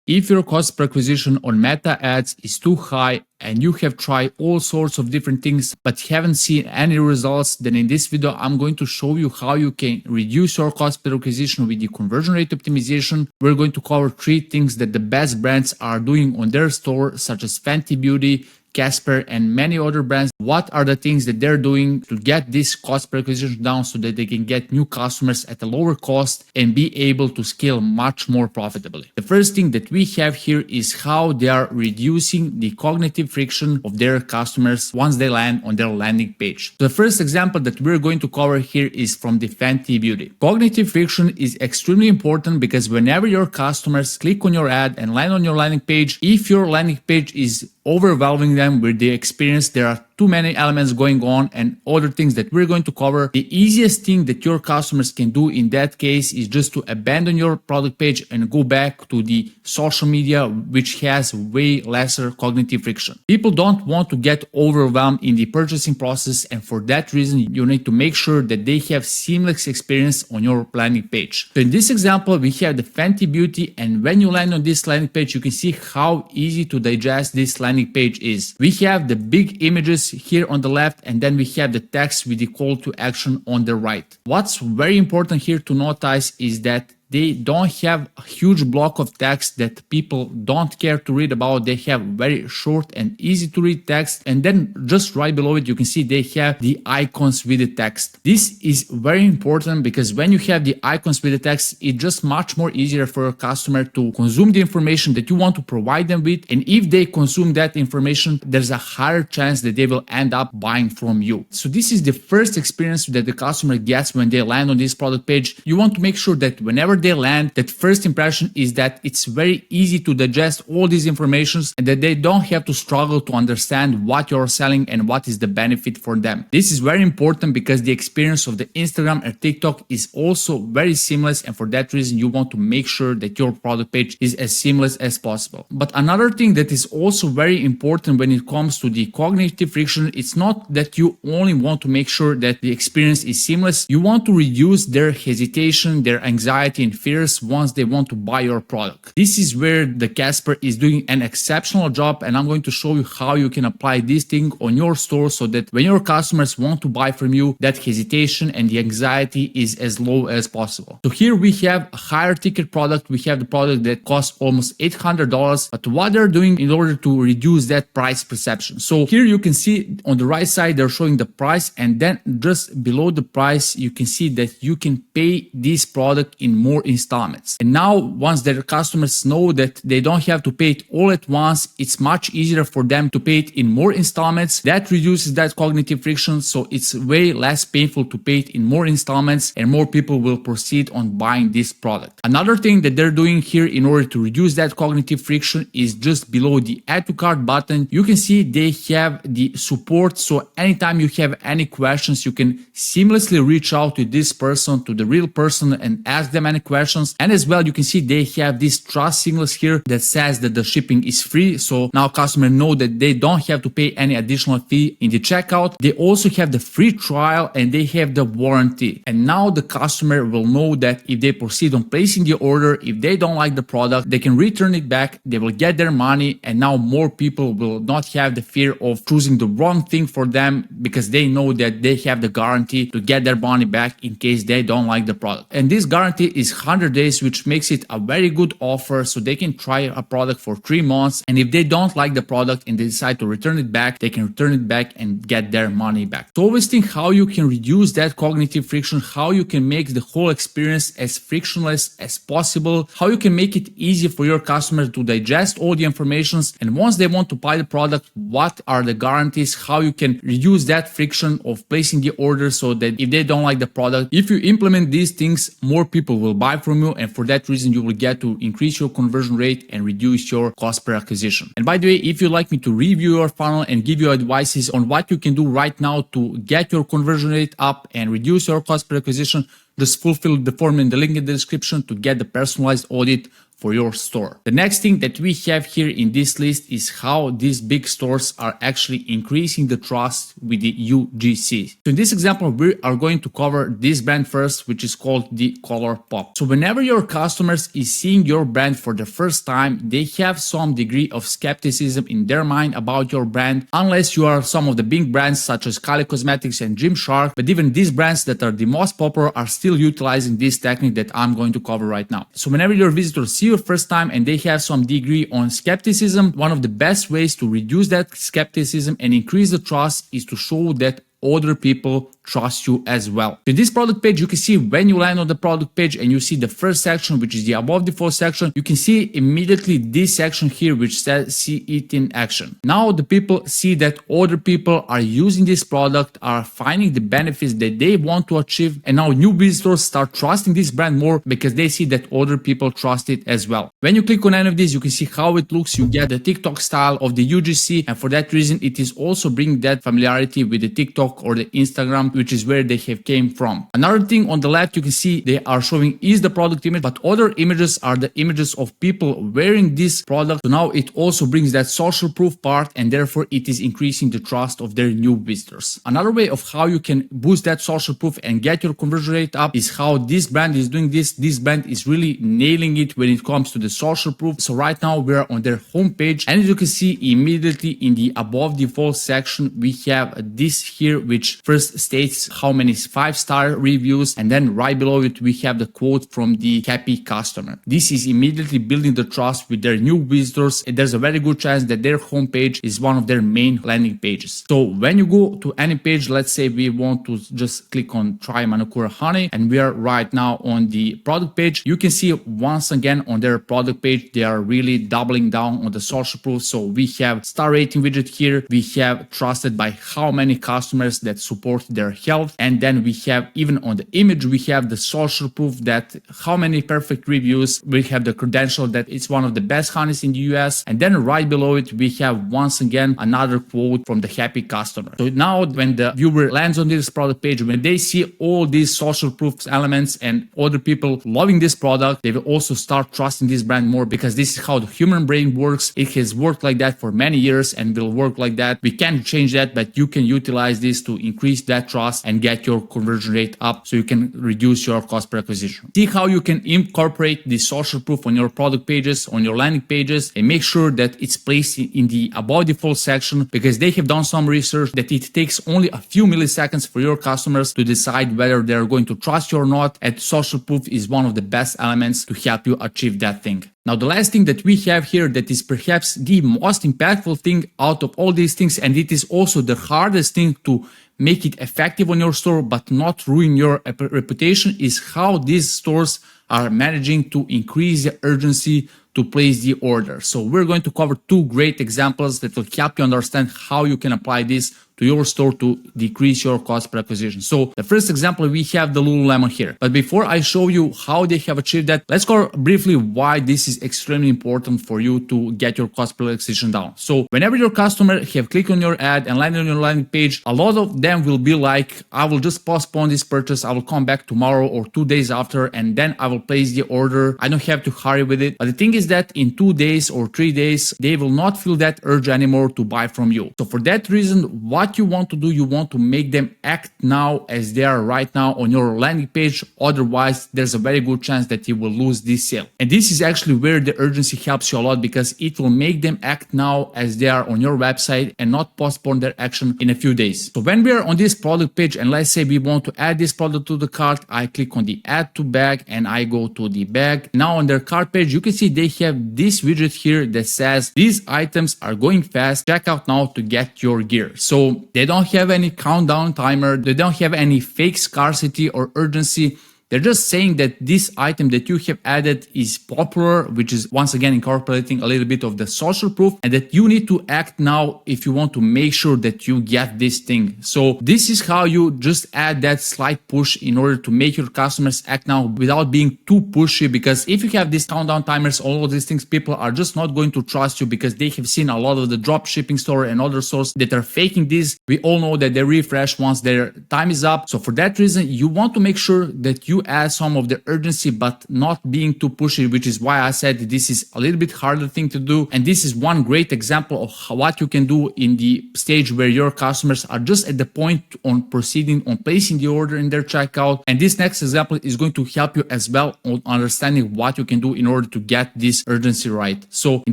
If your cost per acquisition on Meta ads is too high and you have tried all sorts of different things but haven't seen any results, then in this video I'm going to show you how you can reduce your cost per acquisition with the conversion rate optimization. We're going to cover 3 things that the best brands are doing on their store, such as Fenty Beauty, Casper, and many other brands. What are the things that they're doing to get this cost per acquisition down so that they can get new customers at a lower cost and be able to scale much more profitably? The first thing that we have here is how they are reducing the cognitive friction of their customers once they land on their landing page. So the first example that we're going to cover here is from the Fenty Beauty. Cognitive friction is extremely important because whenever your customers click on your ad and land on your landing page, if your landing page is overwhelming them with the experience, there are too many elements going on and other things that we're going to cover. The easiest thing that your customers can do in that case is just to abandon your product page and go back to the social media, which has way lesser cognitive friction. People don't want to get overwhelmed in the purchasing process, and for that reason you need to make sure that they have seamless experience on your landing page. So in this example we have the Fenty Beauty, and when you land on this landing page you can see how easy to digest this landing page is. We have the big images here on the left, and then we have the text with the call to action on the right. What's very important here to notice is that they don't have a huge block of text that people don't care to read about. They have very short and easy to read text, and then just right below it you can see they have the icons with the text. This is very important because when you have the icons with the text, it's just much more easier for a customer to consume the information that you want to provide them with, and if they consume that information, there's a higher chance that they will end up buying from you. So this is the first experience that the customer gets when they land on this product page. You want to make sure that whenever they land, that first impression is that it's very easy to digest all these informations and that they don't have to struggle to understand what you're selling and what is the benefit for them. This is very important because the experience of the Instagram and TikTok is also very seamless, and for that reason you want to make sure that your product page is as seamless as possible. But another thing that is also very important when it comes to the cognitive friction, it's not that you only want to make sure that the experience is seamless, you want to reduce their hesitation, their anxiety and fears once they want to buy your product. This is where the Casper is doing an exceptional job, and I'm going to show you how you can apply this thing on your store so that when your customers want to buy from you, that hesitation and the anxiety is as low as possible. So here we have a higher ticket product. We have the product that costs almost $800, but what they're doing in order to reduce that price perception. So here you can see on the right side they're showing the price, and then just below the price you can see that you can pay this product in more installments. And now once their customers know that they don't have to pay it all at once, it's much easier for them to pay it in more installments. That reduces that cognitive friction, so it's way less painful to pay it in more installments, and more people will proceed on buying this product. Another thing that they're doing here in order to reduce that cognitive friction is just below the add to cart button. You can see they have the support, so anytime you have any questions you can seamlessly reach out to this person, to the real person, and ask them any questions. And as well you can see they have this trust signals here that says that the shipping is free, so now customers know that they don't have to pay any additional fee in the checkout. They also have the free trial and they have the warranty, and now the customer will know that if they proceed on placing the order, if they don't like the product, they can return it back, they will get their money, and now more people will not have the fear of choosing the wrong thing for them because they know that they have the guarantee to get their money back in case they don't like the product. And this guarantee is 100 days, which makes it a very good offer, so they can try a product for 3 months, and if they don't like the product and they decide to return it back, they can return it back and get their money back. So always think how you can reduce that cognitive friction, how you can make the whole experience as frictionless as possible, how you can make it easy for your customers to digest all the informations, and once they want to buy the product, what are the guarantees, how you can reduce that friction of placing the order so that if they don't like the product, if you implement these things, more people will buy from you, and for that reason you will get to increase your conversion rate and reduce your cost per acquisition. And by the way, if you'd like me to review your funnel and give you advices on what you can do right now to get your conversion rate up and reduce your cost per acquisition, just fulfill the form in the link in the description to get the personalized audit for your store. The next thing that we have here in this list is how these big stores are actually increasing the trust with the UGC. So in this example, we are going to cover this brand first, which is called the Color Pop. So whenever your customers is seeing your brand for the first time, they have some degree of skepticism in their mind about your brand, unless you are some of the big brands such as Kylie Cosmetics and Gymshark. But even these brands that are the most popular are still utilizing this technique that I'm going to cover right now. So whenever your visitors see you first time and they have some degree on skepticism, one of the best ways to reduce that skepticism and increase the trust is to show that other people trust you as well. In this product page, you can see when you land on the product page and you see the first section, which is the above default section, you can see immediately this section here, which says see it in action. Now the people see that other people are using this product, are finding the benefits that they want to achieve. And now new visitors start trusting this brand more because they see that other people trust it as well. When you click on any of these, you can see how it looks. You get the TikTok style of the UGC. And for that reason, it is also bringing that familiarity with the TikTok or the Instagram, which is where they have came from. Another thing on the left, you can see they are showing is the product image, but other images are the images of people wearing this product. So now it also brings that social proof part, and therefore it is increasing the trust of their new visitors. Another way of how you can boost that social proof and get your conversion rate up is how this brand is doing this. This brand is really nailing it when it comes to the social proof. So right now we are on their homepage, and as you can see immediately in the above default section, we have this here, which first states how many 5-star reviews, and then right below it we have the quote from the happy customer. This is immediately building the trust with their new visitors, and there's a very good chance that their homepage is one of their main landing pages. So when you go to any page, let's say we want to just click on try Manucura Honey, and we are right now on the product page, you can see once again on their product page they are really doubling down on the social proof. So we have star rating widget here, we have trusted by how many customers that support their health, and then we have even on the image we have the social proof that how many perfect reviews, we have the credential that it's one of the best honeys in the US, and then right below it we have once again another quote from the happy customer. So now when the viewer lands on this product page, when they see all these social proof elements and other people loving this product, they will also start trusting this brand more, because this is how the human brain works. It has worked like that for many years and will work like that. We can't change that, but you can utilize this to increase that trust and get your conversion rate up so you can reduce your cost per acquisition. See how you can incorporate the social proof on your product pages, on your landing pages, and make sure that it's placed in the above default section, because they have done some research that it takes only a few milliseconds for your customers to decide whether they're going to trust you or not, and social proof is one of the best elements to help you achieve that thing. Now, the last thing that we have here that is perhaps the most impactful thing out of all these things, and it is also the hardest thing to make it effective on your store but not ruin your reputation, is how these stores are managing to increase the urgency to place the order. So we're going to cover 2 great examples that will help you understand how you can apply this to your store to decrease your cost per acquisition. So the first example, we have the Lululemon here. But before I show you how they have achieved that, let's cover briefly why this is extremely important for you to get your cost per acquisition down. So whenever your customer have clicked on your ad and landed on your landing page, a lot of them will be like, I will just postpone this purchase. I will come back tomorrow or 2 days after, and then I will place the order. I don't have to hurry with it. But the thing is that in 2 days or 3 days, they will not feel that urge anymore to buy from you. So for that reason, what you want to do, you want to make them act now as they are right now on your landing page. Otherwise, there's a very good chance that you will lose this sale. And this is actually where the urgency helps you a lot, because it will make them act now as they are on your website and not postpone their action in a few days. So when we are on this product page, and let's say we want to add this product to the cart, I click on the add to bag and I go to the bag. Now on their cart page, you can see they have this widget here that says these items are going fast. Check out now to get your gear. So they don't have any countdown timer. They don't have any fake scarcity or urgency. They're just saying that this item that you have added is popular, which is once again incorporating a little bit of the social proof, and that you need to act now if you want to make sure that you get this thing. So this is how you just add that slight push in order to make your customers act now without being too pushy, because if you have these countdown timers, all of these things, people are just not going to trust you because they have seen a lot of the drop shipping store and other stores that are faking this. We all know that they refresh once their time is up. So for that reason, you want to make sure that you you add some of the urgency, but not being too pushy, which is why I said this is a little bit harder thing to do. And this is one great example of what you can do in the stage where your customers are just at the point on proceeding on placing the order in their checkout. And this next example is going to help you as well on understanding what you can do in order to get this urgency right. So in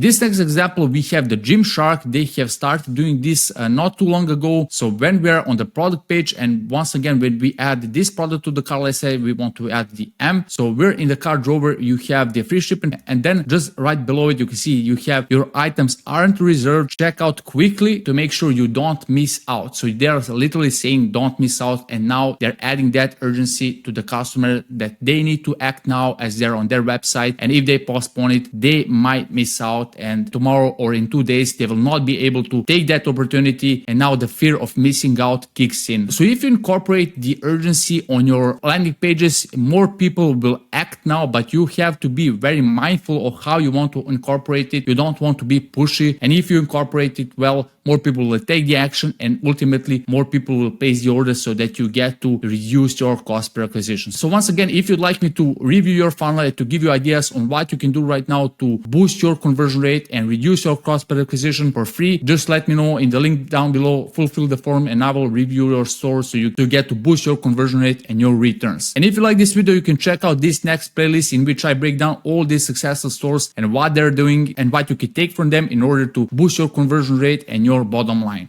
this next example, we have the Gymshark. They have started doing this not too long ago. So when we are on the product page, and once again, when we add this product to the cart, let's say we want to add the M. So we're in the cart drawer, you have the free shipping, and then just right below it, you can see you have your items aren't reserved. Check out quickly to make sure you don't miss out. So they're literally saying don't miss out. And now they're adding that urgency to the customer that they need to act now as they're on their website. And if they postpone it, they might miss out. And tomorrow or in 2 days, they will not be able to take that opportunity. And now the fear of missing out kicks in. So if you incorporate the urgency on your landing pages, more people will act now, but you have to be very mindful of how you want to incorporate it. You don't want to be pushy. And if you incorporate it well, more people will take the action, and ultimately more people will place the order so that you get to reduce your cost per acquisition. So once again, if you'd like me to review your funnel, to give you ideas on what you can do right now to boost your conversion rate and reduce your cost per acquisition for free, just let me know in the link down below, fulfill the form, and I will review your store so you get to boost your conversion rate and your returns. And if you like this video, you can check out this next playlist in which I break down all these successful stores and what they're doing and what you can take from them in order to boost your conversion rate and your bottom line.